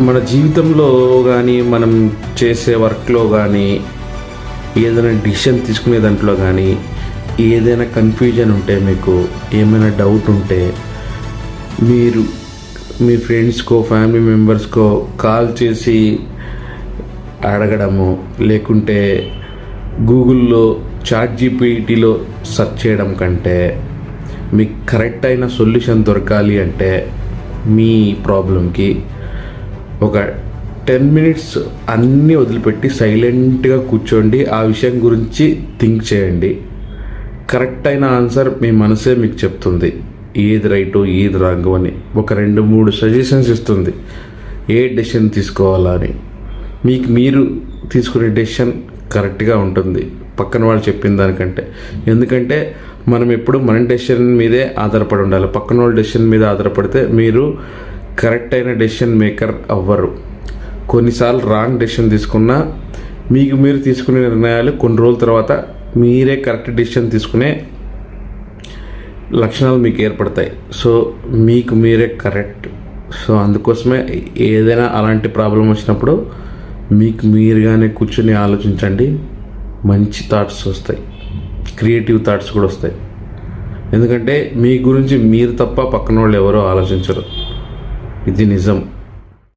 మన జీవితంలో కానీ మనం చేసే వర్క్లో కానీ ఏదైనా డిసిషన్ తీసుకునే దాంట్లో కానీ ఏదైనా కన్ఫ్యూజన్ ఉంటే, మీకు ఏమైనా డౌట్ ఉంటే, మీరు మీ ఫ్రెండ్స్కో ఫ్యామిలీ మెంబర్స్కో కాల్ చేసి అడగడము, లేకుంటే గూగుల్లో చాట్ జీపీటీలో సెర్చ్ చేయడం కంటే మీకు కరెక్ట్ అయిన సొల్యూషన్ దొరకాలి అంటే మీ ప్రాబ్లంకి ఒక 10 మినిట్స్ అన్నీ వదిలిపెట్టి సైలెంట్గా కూర్చోండి. ఆ విషయం గురించి థింక్ చేయండి. కరెక్ట్ అయిన ఆన్సర్ మీ మనసే మీకు చెప్తుంది, ఏది రైటు ఏది రాంగ్ అని. ఒక 2-3 సజెషన్స్ ఇస్తుంది ఏ డెసిషన్ తీసుకోవాలా అని. మీకు మీరు తీసుకునే డెసిషన్ కరెక్ట్గా ఉంటుంది పక్కన వాళ్ళు చెప్పిన దానికంటే. ఎందుకంటే మనం ఎప్పుడు మన డెసిషన్ మీదే ఆధారపడి ఉండాలి. పక్కన వాళ్ళ డెసిషన్ మీద ఆధారపడితే మీరు కరెక్ట్ అయిన డెసిషన్ మేకర్ అవ్వరు. కొన్నిసార్లు రాంగ్ డెసిషన్ తీసుకున్నా మీకు మీరు తీసుకునే నిర్ణయాలు కొన్ని రోజుల తర్వాత మీరే కరెక్ట్ డెసిషన్ తీసుకునే లక్షణాలు మీకు ఏర్పడతాయి. సో మీకు మీరే కరెక్ట్. సో అందుకోసమే ఏదైనా అలాంటి ప్రాబ్లం వచ్చినప్పుడు మీకు మీరుగానే కూర్చొని ఆలోచించండి. మంచి థాట్స్ వస్తాయి, క్రియేటివ్ థాట్స్ కూడా వస్తాయి. ఎందుకంటే మీ గురించి మీరు తప్ప పక్కన వాళ్ళు ఎవరో ఆలోచించరు. ఇది నిజం.